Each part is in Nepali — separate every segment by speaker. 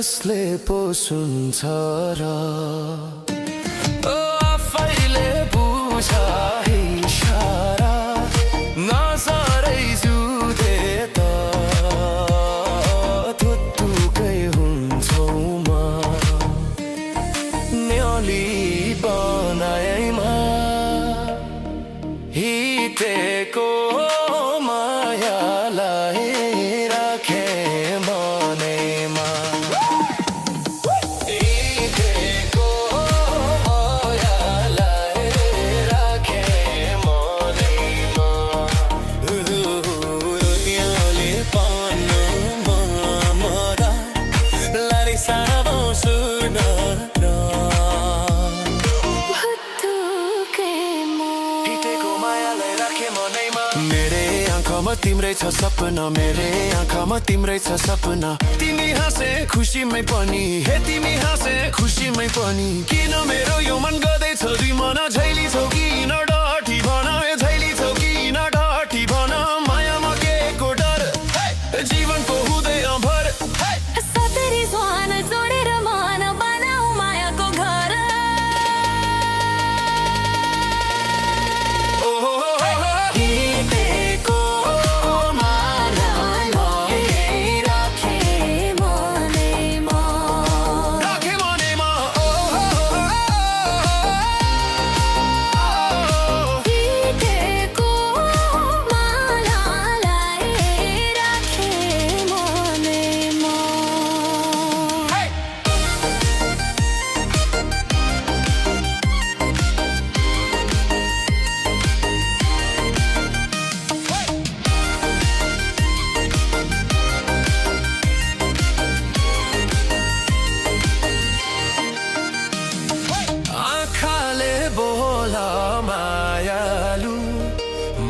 Speaker 1: कसले पो सुन्छ र आफैले बुझ इशारा नजरै जुधे त थुत्तुकै हुन्छौ म न्याली बनाएमा हिटेको मायालाई राखे मनेमा हिटेको मायालाई राखे मनेमा न्याली बनाएमा मरा लारी साबो सुन मेरे आँखामा तिम्रै छ सपना मेरे आँखामा तिम्रै छ सपना तिमी हाँसे खुसीमै पनि हे तिमी हाँसे खुसीमै पनि किन मेरो यो मन गर्दैछ दुई मन झैली छौ किन डटी भन झैली छौ किन डटी भन मायामा के को डर जीवनको हुँदै भर
Speaker 2: सतरी स्वान जोडेर मन बनाऊ मायाको घर मायालु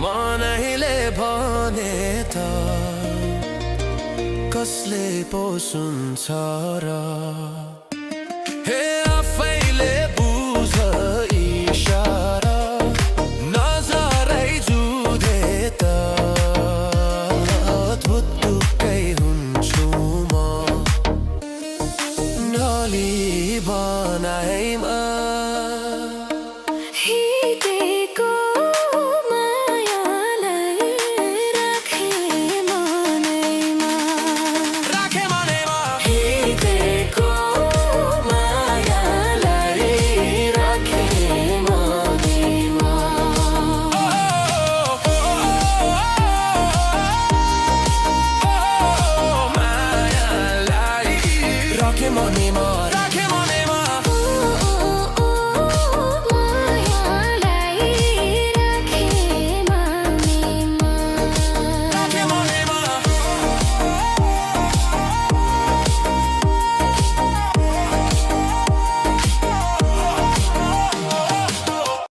Speaker 2: मनैले भने त कसले पो सुन्छ र